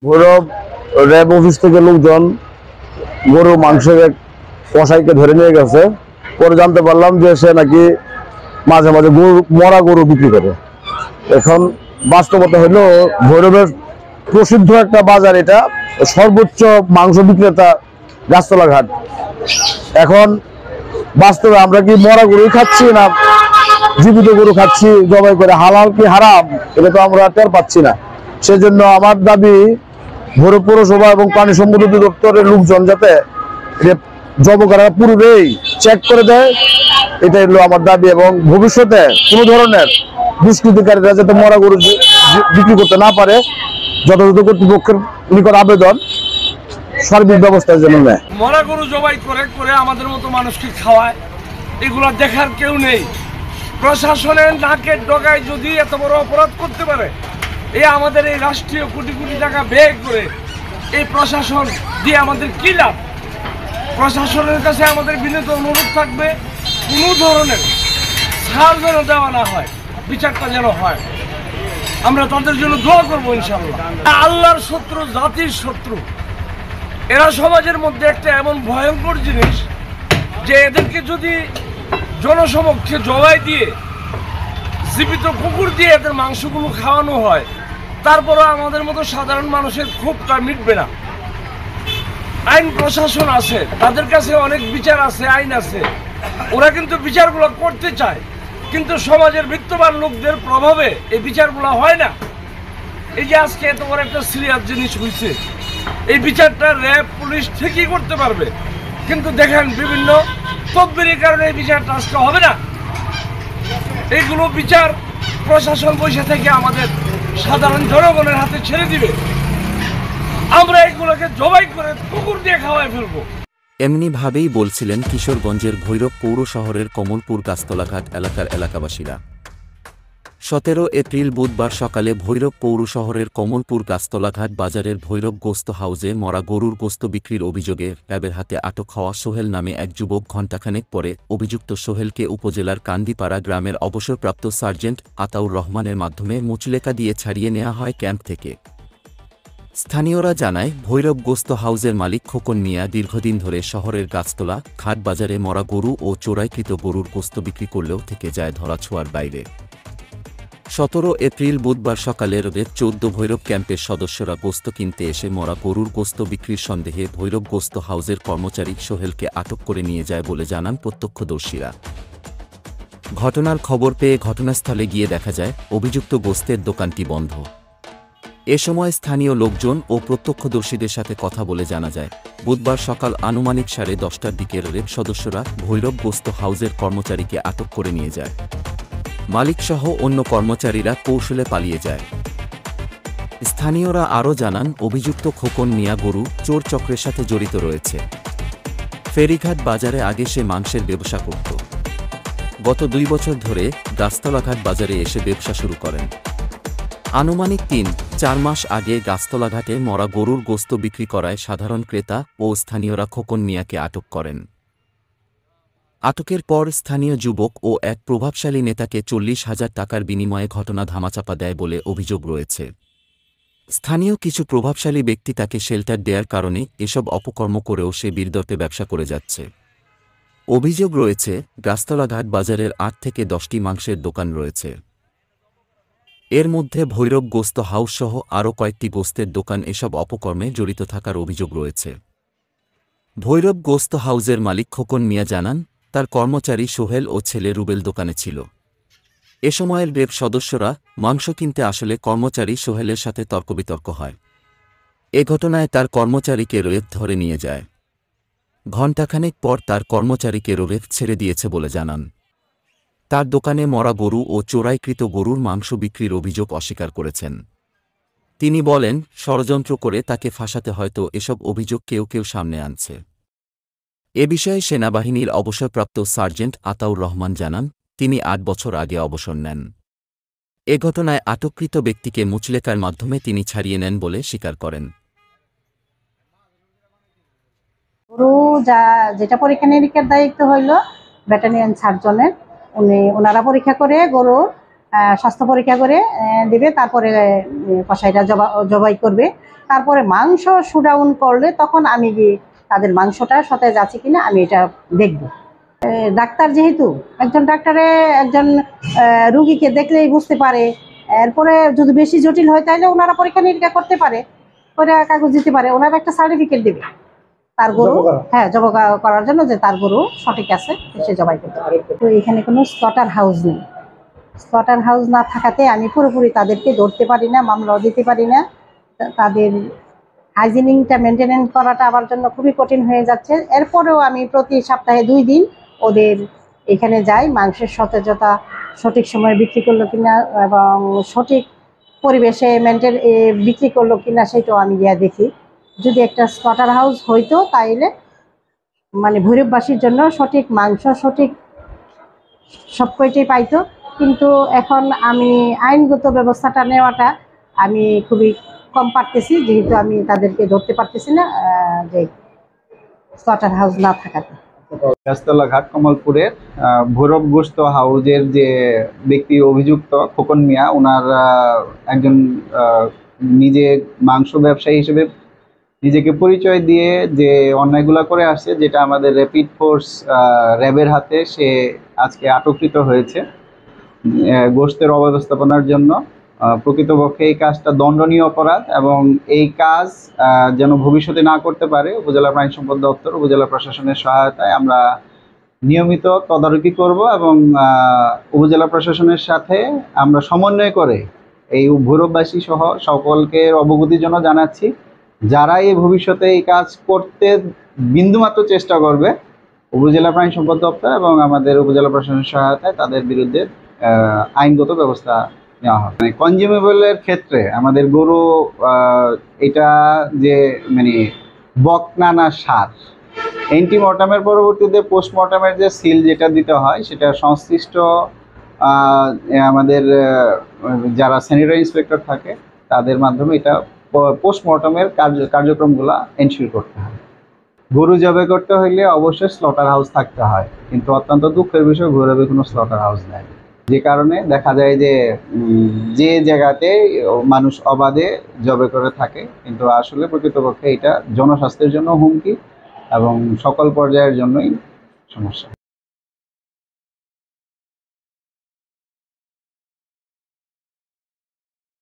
Bhairab RAB office থেকে লোকজন গরু মাংসের এক কসাইকে ধরে নিয়ে গেছে। পরে জানতে পারলাম যে সে নাকি মাঝে মাঝে গরু মরা গরু বিক্রি করে। এখন বাস্তবতা হলো ভৈরবের প্রসিদ্ধ একটা বাজার, এটা সর্বোচ্চ মাংস বিক্রেতা গাছতলা ঘাট। এখন বাস্তবে আমরা কি মরা গরুই খাচ্ছি না জীবিত গরু খাচ্ছি জবাই করে, হালাল কি হারাম এটা তো আমরা টের পাচ্ছি না। সেজন্য আমার দাবি ভৈরব পৌরসভা এবং পানি সম্পদ অধিদপ্তরের লোকজন যাতে জব করার পূর্বেই চেক করে দেয়, এটাই হলো আমার দাবি। এবং ভবিষ্যতে কোনো ধরনের দুষ্কৃতিকারীরা যাতে মরা গরু বিক্রি করতে না পারে, যথাযথ কর্তৃপক্ষের নিকট আবেদন সার্বিক ব্যবস্থার জন্য নেয়। মরা গরু জবাই করে করে আমাদের মতো মানুষকে খাওয়ায়, এগুলো দেখার কেউ নেই। প্রশাসনের নাকের ডগায় যদি এত বড় অপরাধ করতে পারে, আমাদের এই রাষ্ট্রীয় কোটি কোটি টাকা ব্যয় করে এই প্রশাসন দিয়ে আমাদের কি লাভ? প্রশাসনের কাছে আমাদের বিনীত অনুরোধ থাকবে, কোনো ধরনের ছাড় যেন দেওয়া না হয়, বিচারটা যেন হয়। আমরা তাদের জন্য দোয়া করবো ইনশাআল্লাহ। আল্লাহর শত্রু, জাতির শত্রু, এরা সমাজের মধ্যে একটা এমন ভয়ঙ্কর জিনিস যে এদেরকে যদি জনসমক্ষে জবাই দিয়ে জীবিত কুকুর দিয়ে এদের মাংসগুলো খাওয়ানো হয়, তারপরও আমাদের মতো সাধারণ মানুষের ক্ষোভটা মিটবে না। আইন প্রশাসন আছে, তাদের কাছে অনেক বিচার আছে, আইন আছে, ওরা কিন্তু বিচারগুলো করতে চায়, কিন্তু সমাজের বিত্তবান লোকদের প্রভাবে এই বিচারগুলো হয় না। এই যে আজকে এত বড় একটা সিরিয়াস জিনিস হয়েছে, এই বিচারটা র্যাব পুলিশ ঠিকই করতে পারবে, কিন্তু দেখেন বিভিন্ন তদবিরের কারণে এই বিচারটা আজকে হবে না। এইগুলো বিচার প্রশাসন বসে থেকে আমাদের সাধারণ জনগণের হাতে ছেড়ে দিবে, আমরা এগুলোকে জবাই করে কুকুর দিয়ে খাওয়াই ফেলবো। এমনিভাবেই বলছিলেন কিশোরগঞ্জের ভৈরব পৌর শহরের কমলপুর গাছতলাঘাট এলাকার এলাকাবাসীরা। 17 এপ্রিল বুধবার সকালে ভৈরব পৌর শহরের কমলপুর গাছতলাঘাট বাজারের ভৈরব গোস্ত হাউজে মরা গরুর গোস্ত বিক্রির অভিযোগে র্যাবের হাতে আটক হওয়া সোহেল নামে এক যুবক ঘণ্টাখানেক পরে অভিযুক্ত সোহেলকে উপজেলার কান্দিপাড়া গ্রামের অবসরপ্রাপ্ত সার্জেন্ট আতাউর রহমানের মাধ্যমে মুচলেকা দিয়ে ছাড়িয়ে নেওয়া হয় ক্যাম্প থেকে। স্থানীয়রা জানায়, ভৈরব গোস্ত হাউজের মালিক খোকন মিয়া দীর্ঘদিন ধরে শহরের গাছতলা ঘাট বাজারে মরা গরু ও চোরাইকৃত গরুর গোস্ত বিক্রি করলেও থেকে যায় ধরাছোঁয়ার বাইরে। 17 এপ্রিল বুধবার সকালে রেড 14 ভৈরব ক্যাম্পের সদস্যরা গোস্ত কিনতে এসে মরা গরুর গোস্ত বিক্রির সন্দেহে ভৈরব গোস্ত হাউজের কর্মচারী সোহেলকে আটক করে নিয়ে যায় বলে জানান প্রত্যক্ষদর্শীরা। ঘটনার খবর পেয়ে ঘটনাস্থলে গিয়ে দেখা যায় অভিযুক্ত গোস্তের দোকানটি বন্ধ। এ সময় স্থানীয় লোকজন ও প্রত্যক্ষদর্শীদের সাথে কথা বলে জানা যায়, বুধবার সকাল আনুমানিক 10:30টার দিকে র্যাব সদস্যরা ভৈরব গোস্ত হাউজের কর্মচারীকে আটক করে নিয়ে যায়। মালিকসহ অন্য কর্মচারীরা কৌশলে পালিয়ে যায়। স্থানীয়রা আরও জানান, অভিযুক্ত খোকন মিয়া গরু চোর চক্রের সাথে জড়িত রয়েছে। ফেরিঘাট বাজারে আগে সে মাংসের ব্যবসা করত। গত 2 বছর ধরে গাছতলাঘাট বাজারে এসে ব্যবসা শুরু করেন। আনুমানিক 3-4 মাস আগে গাছতলাঘাটে মরা গরুর গোস্ত বিক্রি করায় সাধারণ ক্রেতা ও স্থানীয়রা খোকন মিয়াকে আটক করেন। আটকের পর স্থানীয় যুবক ও এক প্রভাবশালী নেতাকে 40,000 টাকার বিনিময়ে ঘটনা ধামাচাপা দেয় বলে অভিযোগ রয়েছে। স্থানীয় কিছু প্রভাবশালী ব্যক্তি তাকে শেল্টার দেওয়ার কারণে এসব অপকর্ম করেও সে বীরদর্পে ব্যবসা করে যাচ্ছে। অভিযোগ রয়েছে, গাছতলাঘাট বাজারের 8 থেকে 10টি মাংসের দোকান রয়েছে। এর মধ্যে ভৈরব গোস্ত হাউসসহ আরও কয়েকটি গোস্তের দোকান এসব অপকর্মে জড়িত থাকার অভিযোগ রয়েছে। ভৈরব গোস্ত হাউসের মালিক খোকন মিয়া জানান, তার কর্মচারী সোহেল ও ছেলে রুবেল দোকানে ছিল। এ সময়ের র্যাব সদস্যরা মাংস কিনতে আসলে কর্মচারী সোহেলের সাথে তর্কবিতর্ক হয়। এ ঘটনায় তার কর্মচারীকে র্যাব ধরে নিয়ে যায়। ঘণ্টাখানেক পর তার কর্মচারীকে র্যাব ছেড়ে দিয়েছে বলে জানান। তার দোকানে মরা গরু ও চোরাইকৃত গরুর মাংস বিক্রির অভিযোগ অস্বীকার করেছেন। তিনি বলেন, ষড়যন্ত্র করে তাকে ফাঁসাতে হয়তো এসব অভিযোগ কেউ কেউ সামনে আনছে। এ বিষয়ে সেনাবাহিনীর অবসরপ্রাপ্ত সার্জেন্ট আতাউর রহমান জানান, তিনি 8 বছর আগে অবসর নেন। এ ঘটনায় আটককৃত ব্যক্তিকে মুচলেকার মাধ্যমে তিনি ছাড়িয়ে নেন বলে স্বীকার করেন। গরু যেটা পরীক্ষা নিরীক্ষার দায়িত্ব হইল ব্যাটালিয়ন সার্জনের, ওনারা পরীক্ষা করে গরুর স্বাস্থ্য পরীক্ষা করে দিবে, তারপরে কসাইরা জবাই করবে। তারপরে মাংস শুডাউন করলে তখন আমি গিয়ে তাদের মাংসটা সতেজ আছে কিনা আমি এটা দেখব। ডাক্তার যেহেতু একজন ডাক্তারে একজন রুগীকে দেখলেই বুঝতে পারে। এরপরে যদি বেশি জটিল হয় তাহলে ওনারা পরীক্ষা নিরীক্ষা করতে পারে, করে কাগজ দিতে পারে, ওনারা একটা সার্টিফিকেট দেবে তার গরু, হ্যাঁ, জবাই করার জন্য যে তার গরু সঠিক আছে সে জবাই করতে পারে। তো এখানে কোনো স্লটার হাউস নেই। স্লটার হাউস না থাকাতে আমি পুরোপুরি তাদেরকে ধরতে পারি না, মামলাও দিতে পারি না। তাদের হাইজিনিংটা মেনটেনেন্স করাটা আমার জন্য খুবই কঠিন হয়ে যাচ্ছে। এরপরেও আমি প্রতি সপ্তাহে 2 দিন ওদের এখানে যাই, মাংসের সতেজতা সঠিক সময়ে বিক্রি করলো কিনা এবং সঠিক পরিবেশে বিক্রি করলো কিনা সেটাও আমি গিয়ে দেখি। যদি একটা স্লটার হাউস হইতো তাইলে মানে ভৈরববাসীর জন্য সঠিক মাংস সঠিক সব কয়টাই পাইতো। কিন্তু এখন আমি আইনগত ব্যবস্থাটা নেওয়াটা আমি খুবই কম পারতেছি, যেহেতু আমি তাদেরকে ধরতে পারতেছি না যে স্লটার হাউস না থাকাতে। গাছতলা ঘাট কমলপুরের ভৈরব গোশত হাউজের যে ব্যক্তি অভিযুক্ত খোকন মিয়া, ওনার একজন নিজে মাংস ব্যবসায়ী হিসেবে নিজেকে পরিচয় দিয়ে যে অন্যায়গুলো করে আসছে, যেটা আমাদের র্যাপিড ফোর্স র্যাবের হাতে সে আজকে আটককৃত হয়েছে গোশতের অব্যবস্থাপনার জন্য। প্রকৃতপক্ষে এই কাজটা দণ্ডনীয় অপরাধ এবং এই কাজ যেন ভবিষ্যতে না করতে পারে উপজেলা প্রাণী সম্পদ দপ্তর, উপজেলা প্রশাসনের সহায়তায় আমরা নিয়মিত তদারকি করব এবং উপজেলা প্রশাসনের সাথে আমরা সমন্বয় করে এই ভৈরববাসী সহ সকলকে অবগতির জন্য জানাচ্ছি, যারা এই ভবিষ্যতে এই কাজ করতে বিন্দুমাত্র চেষ্টা করবে উপজেলা প্রাণী সম্পদ দপ্তর এবং আমাদের উপজেলা প্রশাসনের সহায়তায় তাদের বিরুদ্ধে আইনগত ব্যবস্থা নেওয়া হবে। মানে কনজিউমেবলের ক্ষেত্রে আমাদের গরু এটা যে মানে বকনা না সার, অ্যান্টিমর্টামের পরবর্তীতে পোস্টমর্টামের যে সিল যেটা দিতে হয় সেটা সংশ্লিষ্ট আমাদের যারা স্যানিটারি ইন্সপেক্টর থাকে তাদের মাধ্যমে এটা পোস্টমর্টমের কার্যক্রমগুলো এনশিওর করতে হয়। গরু জবাই করতে হইলে অবশ্যই স্লটার হাউস থাকতে হয়, কিন্তু অত্যন্ত দুঃখের বিষয় ভৈরবে কোনো স্লটার হাউস নেই, যে কারণে দেখা যায় যে জায়গাতে মানুষ অবাধে জবাই করে থাকে, কিন্তু আসলে প্রকৃতপক্ষে এটা জনস্বাস্থ্যের জন্য হুমকি এবং সকল পর্যায়ের জন্যই সমস্যা।